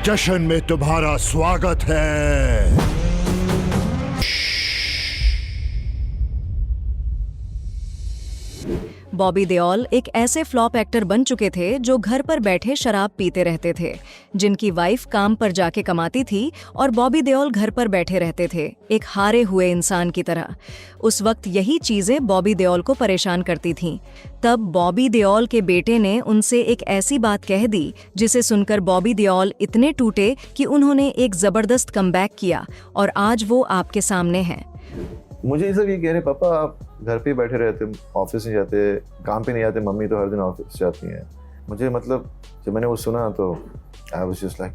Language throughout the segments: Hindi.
जश्न में तुम्हारा स्वागत है। बॉबी देओल एक ऐसे फ्लॉप एक्टर बन चुके थे जो घर पर बैठे शराब पीते रहते थे, जिनकी वाइफ काम पर जाके कमाती थी और बॉबी देओल घर पर बैठे रहते थे, एक हारे हुए इंसान की तरह। उस वक्त यही चीजें बॉबी देओल को परेशान करती थीं। तब बॉबी देओल के बेटे ने उनसे एक ऐसी बात कह दी जिसे सुनकर बॉबी देओल इतने टूटे कि उन्होंने एक जबरदस्त कमबैक किया और आज वो आपके सामने हैं। मुझे सब ये कह रहे, पापा आप घर पे बैठे रहते, ऑफिस नहीं जाते, काम पे नहीं जाते, मम्मी तो हर दिन ऑफिस जाती हैं। मुझे मतलब जब मैंने वो सुना तो आई वाज जस्ट लाइक।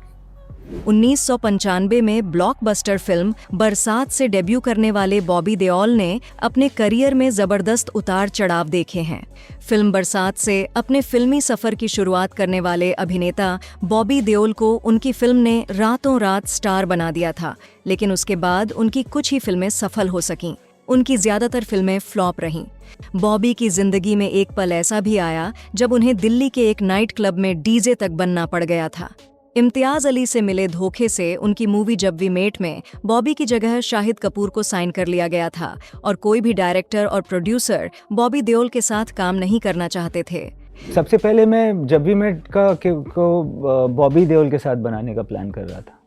1995 में ब्लॉकबस्टर फिल्म बरसात से डेब्यू करने वाले बॉबी देओल ने अपने करियर में जबरदस्त उतार चढ़ाव देखे हैं। फिल्म बरसात से अपने फिल्मी सफर की शुरुआत करने वाले अभिनेता बॉबी देओल को उनकी फिल्म ने रातों रात स्टार बना दिया था, लेकिन उसके बाद उनकी कुछ ही फिल्में सफल हो सकीं। उनकी ज्यादातर फिल्में फ्लॉप रहीं। बॉबी की जिंदगी में एक पल ऐसा भी आया जब उन्हें दिल्ली के एक नाइट क्लब में डीजे तक बनना पड़ गया था। इम्तियाज अली से मिले धोखे से उनकी मूवी जब वी मेट में बॉबी की जगह शाहिद कपूर को साइन कर लिया गया था और कोई भी डायरेक्टर और प्रोड्यूसर बॉबी देओल के साथ काम नहीं करना चाहते थे। सबसे पहले मैं जब वी मेट को बॉबी देओल के साथ बनाने का प्लान कर रहा था।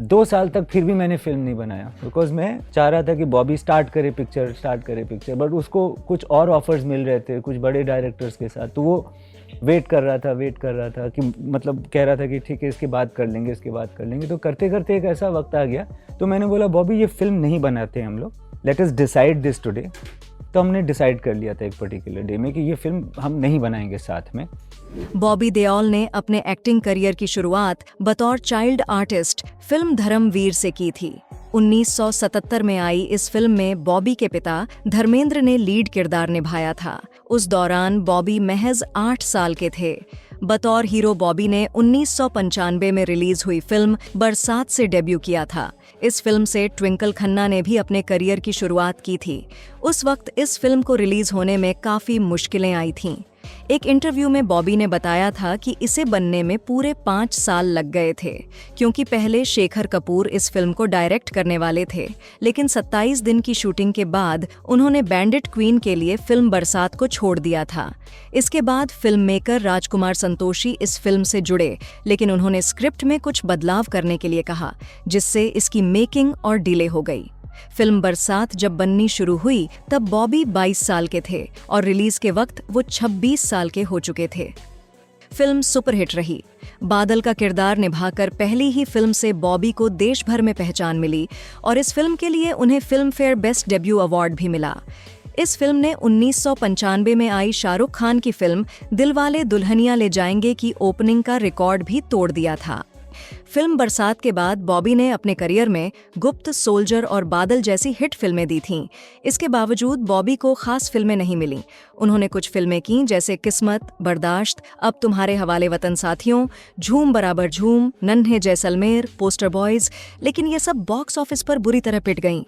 2 साल तक फिर भी मैंने फिल्म नहीं बनाया, बिकॉज मैं चाह रहा था कि बॉबी स्टार्ट करे पिक्चर, बट उसको कुछ और ऑफर्स मिल रहे थे कुछ बड़े डायरेक्टर्स के साथ। तो वो वेट कर रहा था कि मतलब कह रहा था कि ठीक है इसके बाद कर लेंगे। तो करते करते एक ऐसा वक्त आ गया तो मैंने बोला बॉबी ये फिल्म नहीं बनाते हम लोग, let us decide this today. तो हमने डिसाइड कर लिया था एक पर्टिकुलर डे में कि ये फिल्म हम नहीं बनाएंगे साथ में। बॉबी देओल ने अपने एक्टिंग करियर की शुरुआत बतौर चाइल्ड आर्टिस्ट फिल्म धर्मवीर से की थी। 1977 में आई इस फिल्म में बॉबी के पिता धर्मेंद्र ने लीड किरदार निभाया था। उस दौरान बॉबी महज 8 साल के थे। बतौर हीरो बॉबी ने 1995 में रिलीज हुई फिल्म बरसात से डेब्यू किया था। इस फिल्म से ट्विंकल खन्ना ने भी अपने करियर की शुरुआत की थी। उस वक्त इस फिल्म को रिलीज होने में काफी मुश्किलें आई थीं। एक इंटरव्यू में बॉबी ने बताया था कि इसे बनने में पूरे 5 साल लग गए थे, क्योंकि पहले शेखर कपूर इस फिल्म को डायरेक्ट करने वाले थे, लेकिन 27 दिन की शूटिंग के बाद उन्होंने बैंडिट क्वीन के लिए फिल्म बरसात को छोड़ दिया था। इसके बाद फिल्म मेकर राजकुमार संतोषी इस फिल्म से जुड़े, लेकिन उन्होंने स्क्रिप्ट में कुछ बदलाव करने के लिए कहा, जिससे इसकी मेकिंग और डिले हो गई। फिल्म बरसात जब बननी शुरू हुई तब बॉबी 22 साल के थे और रिलीज के वक्त वो 26 साल के हो चुके थे। फिल्म सुपरहिट रही। बादल का किरदार निभाकर पहली ही फिल्म से बॉबी को देश भर में पहचान मिली और इस फिल्म के लिए उन्हें film fair best debut award भी मिला। इस फिल्म ने 1995 में आई शाहरुख खान की फिल्म दिलवाले दुल्हनिया ले जाएंगे की ओपनिंग का रिकॉर्ड भी तोड़ दिया था। फिल्म बरसात के बाद बॉबी ने अपने करियर में गुप्त, सोल्जर और बादल जैसी हिट फिल्में दी थीं। इसके बावजूद बॉबी को खास फिल्में नहीं मिलीं। उन्होंने कुछ फिल्में की जैसे किस्मत, बर्दाश्त, अब तुम्हारे हवाले वतन साथियों, झूम बराबर झूम, नन्हे जैसलमेर, पोस्टर बॉयज, लेकिन ये सब बॉक्स ऑफिस पर बुरी तरह पिट गईं,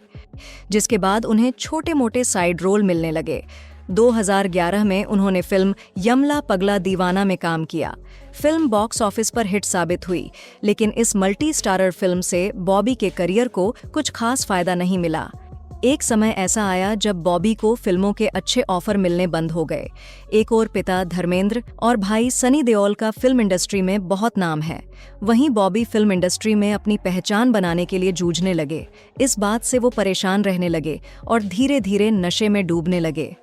जिसके बाद उन्हें छोटे मोटे साइड रोल मिलने लगे। 2011 में उन्होंने फिल्म यमला पगला दीवाना में काम किया। फिल्म बॉक्स ऑफिस पर हिट साबित हुई, लेकिन इस मल्टी स्टारर फिल्म से बॉबी के करियर को कुछ खास फायदा नहीं मिला। एक समय ऐसा आया जब बॉबी को फिल्मों के अच्छे ऑफर मिलने बंद हो गए। एक और पिता धर्मेंद्र और भाई सनी देओल का फिल्म इंडस्ट्री में बहुत नाम है, वहीं बॉबी फिल्म इंडस्ट्री में अपनी पहचान बनाने के लिए जूझने लगे। इस बात से वो परेशान रहने लगे और धीरे धीरे नशे में डूबने लगे।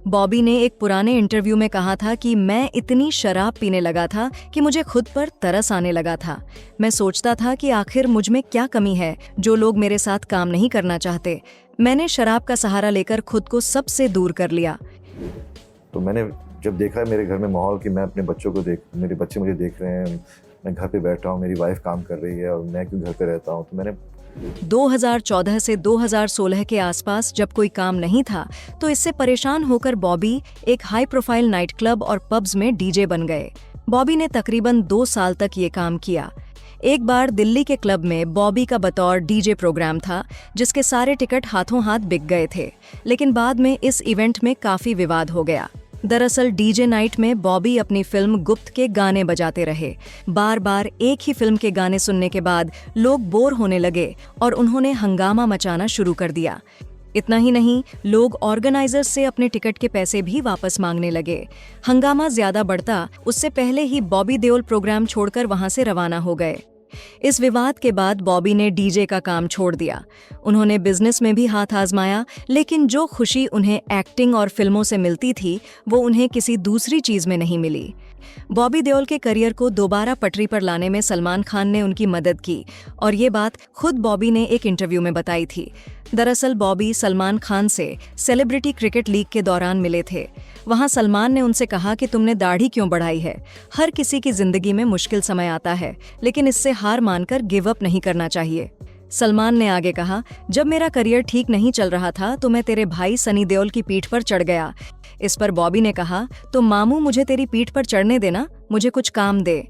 बॉबी ने एक पुराने इंटरव्यू में कहा था कि मैं इतनी शराब पीने लगा था कि मुझे खुद पर तरस आने लगा था। मैं सोचता था कि आखिर मुझ में क्या कमी है जो लोग मेरे साथ काम नहीं करना चाहते। मैंने शराब का सहारा लेकर खुद को सबसे दूर कर लिया। तो मैंने जब देखा मेरे घर में माहौल कि मैं अपने बच्चों को मेरे बच्चे मुझे देख रहे हैं, मैं घर पे बैठा हूँ, मेरी वाइफ काम कर रही है और मैं क्यों घर पे रहता हूँ, तो मैंने 2014 से 2016 के आसपास जब कोई काम नहीं था तो इससे परेशान होकर बॉबी एक हाई प्रोफाइल नाइट क्लब और पब्स में डीजे बन गए। बॉबी ने तकरीबन 2 साल तक ये काम किया। एक बार दिल्ली के क्लब में बॉबी का बतौर डीजे प्रोग्राम था, जिसके सारे टिकट हाथों हाथ बिक गए थे, लेकिन बाद में इस इवेंट में काफी विवाद हो गया। दरअसल डीजे नाइट में बॉबी अपनी फिल्म गुप्त के गाने बजाते रहे। बार बार एक ही फिल्म के गाने सुनने के बाद लोग बोर होने लगे और उन्होंने हंगामा मचाना शुरू कर दिया। इतना ही नहीं, लोग ऑर्गेनाइजर्स से अपने टिकट के पैसे भी वापस मांगने लगे। हंगामा ज्यादा बढ़ता उससे पहले ही बॉबी देओल प्रोग्राम छोड़कर वहां से रवाना हो गए। इस विवाद के बाद बॉबी ने डीजे का काम छोड़ दिया। उन्होंने बिजनेस में भी हाथ आजमाया, लेकिन जो खुशी उन्हें एक्टिंग और फिल्मों से मिलती थी वो उन्हें किसी दूसरी चीज में नहीं मिली। बॉबी देओल के करियर को दोबारा पटरी पर लाने में सलमान खान ने उनकी मदद की और ये बात खुद बॉबी ने एक इंटरव्यू में बताई थी। दरअसल बॉबी सलमान खान से सेलिब्रिटी क्रिकेट लीग के दौरान मिले थे। वहां सलमान ने उनसे कहा कि तुमने दाढ़ी क्यों बढ़ाई है? हर किसी की जिंदगी में मुश्किल समय आता है, लेकिन इससे हार मानकर गिव अप नहीं करना चाहिए। सलमान ने आगे कहा, जब मेरा करियर ठीक नहीं चल रहा था तो मैं तेरे भाई सनी देओल की पीठ पर चढ़ गया। इस पर बॉबी ने कहा, तो मामू मुझे तेरी पीठ पर चढ़ने देना, मुझे कुछ काम दे।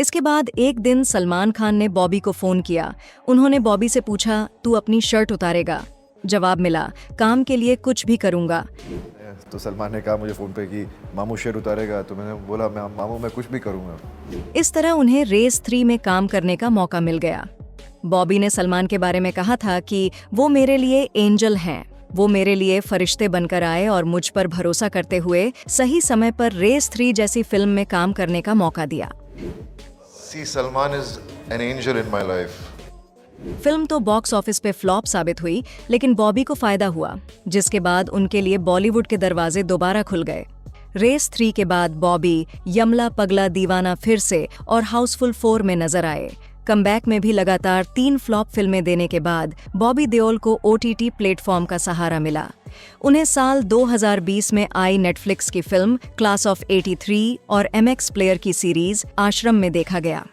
इसके बाद एक दिन सलमान खान ने बॉबी को फोन किया। उन्होंने बॉबी से पूछा, तू अपनी शर्ट उतारेगा? जवाब मिला, काम के लिए कुछ भी करूंगा। तो सलमान ने कहा मुझे फ़ोन पे कि मामू शर्ट उतारेगा, तो मैंने बोला मामू मैं कुछ भी करूँगा। इस तरह उन्हें रेस 3 में काम करने का मौका मिल गया। बॉबी ने सलमान के बारे में कहा था कि वो मेरे लिए एंजल हैं। वो मेरे लिए फरिश्ते बनकर आए और मुझ पर भरोसा करते हुए सही समय पर रेस 3 जैसी फिल्म में काम करने का मौका दिया। See, Salman is an angel in my life. Film तो बॉक्स ऑफिस पे फ्लॉप साबित हुई, लेकिन बॉबी को फायदा हुआ, जिसके बाद उनके लिए बॉलीवुड के दरवाजे दोबारा खुल गए। रेस 3 के बाद बॉबी यमला पगला दीवाना फिर से और हाउसफुल 4 में नजर आए। कमबैक में भी लगातार 3 फ्लॉप फिल्में देने के बाद बॉबी देओल को OTT प्लेटफॉर्म का सहारा मिला। उन्हें साल 2020 में आई नेटफ्लिक्स की फिल्म क्लास ऑफ 83 और MX प्लेयर की सीरीज आश्रम में देखा गया।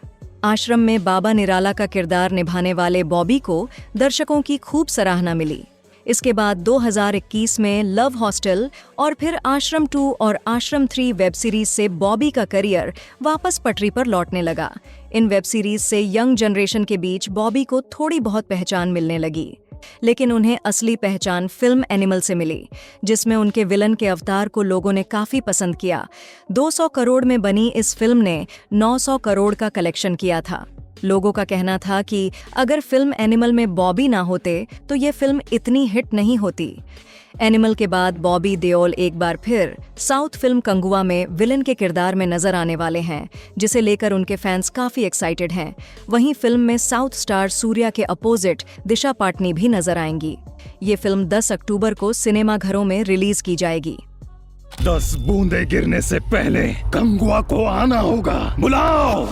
आश्रम में बाबा निराला का किरदार निभाने वाले बॉबी को दर्शकों की खूब सराहना मिली। इसके बाद 2021 में लव हॉस्टल और फिर आश्रम 2 और आश्रम 3 वेब सीरीज से बॉबी का करियर वापस पटरी पर लौटने लगा। इन वेब सीरीज से यंग जनरेशन के बीच बॉबी को थोड़ी बहुत पहचान मिलने लगी, लेकिन उन्हें असली पहचान फिल्म एनिमल से मिली, जिसमें उनके विलन के अवतार को लोगों ने काफी पसंद किया। 200 करोड़ में बनी इस फिल्म ने 900 करोड़ का कलेक्शन किया था। लोगों का कहना था कि अगर फिल्म एनिमल में बॉबी ना होते तो ये फिल्म इतनी हिट नहीं होती। एनिमल के बाद बॉबी देओल एक बार फिर साउथ फिल्म कंगुआ में विलन के किरदार में नजर आने वाले हैं, जिसे लेकर उनके फैंस काफी एक्साइटेड हैं। वहीं फिल्म में साउथ स्टार सूर्या के अपोजिट दिशा पाटनी भी नजर आएंगी। ये फिल्म 10 अक्टूबर को सिनेमा घरों में रिलीज की जाएगी। 10 बूंदे गिरने से पहले कंगुआ को आना होगा, बुलाओ।